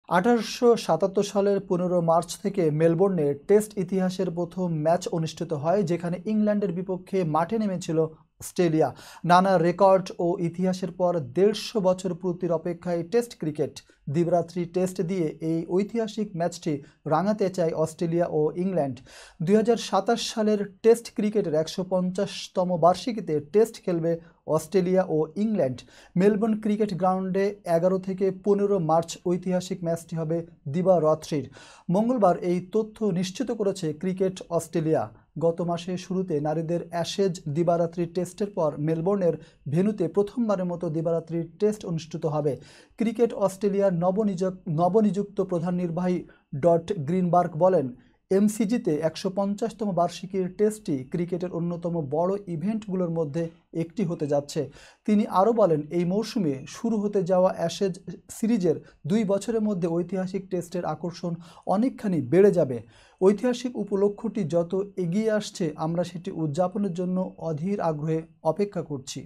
1877 সালের 15 মার্চ থেকে মেলবোর্নে টেস্ট ইতিহাসের প্রথম ম্যাচ অনুষ্ঠিত হয়, যেখানে ইংল্যান্ডের বিপক্ষে মাঠে নেমেছিল অস্ট্রেলিয়া। নানা রেকর্ড ও ইতিহাসের পর 150 বছর পূর্তির অপেক্ষায় টেস্ট ক্রিকেট দিবারাত্রি টেস্ট দিয়ে এই ঐতিহাসিক ম্যাচটি রাঙাতে চায় অস্ট্রেলিয়া ও ইংল্যান্ড। 2027 সালের টেস্ট ক্রিকেটের 150তম বার্ষিকীতে টেস্ট খেলবে অস্ট্রেলিয়া ও ইংল্যান্ড। মেলবোর্ন ক্রিকেট গ্রাউন্ডে 11 থেকে 15 মার্চ ঐতিহাসিক ম্যাচটি হবে দিবারাত্রির। মঙ্গলবার এই তথ্য নিশ্চিত করেছে ক্রিকেট অস্ট্রেলিয়া। গত মাসের শুরুতে নারীদের অ্যাশেজ দিবারাত্রি টেস্টের পর মেলবোর্নের ভেন্যুতে প্রথমবারের মতো দিবারাত্রি টেস্ট অনুষ্ঠিত হবে। ক্রিকেট অস্ট্রেলিয়ার নবনিযুক্ত প্রধান নির্বাহী গ্রিনবার্গ বলেন, এমসিজিতে 150তম বার্ষিকীর টেস্টটি ক্রিকেটের অন্যতম বড় ইভেন্টগুলোর মধ্যে একটি হতে যাচ্ছে। তিনি আরও বলেন, এই মৌসুমে শুরু হতে যাওয়া অ্যাশেজ সিরিজের 2 বছরের মধ্যে ঐতিহাসিক টেস্টের আকর্ষণ অনেকখানি বেড়ে যাবে। ঐতিহাসিক উপলক্ষটি যত এগিয়ে আসছে, আমরা সেটি উদযাপনের জন্য অধীর আগ্রহে অপেক্ষা করছি।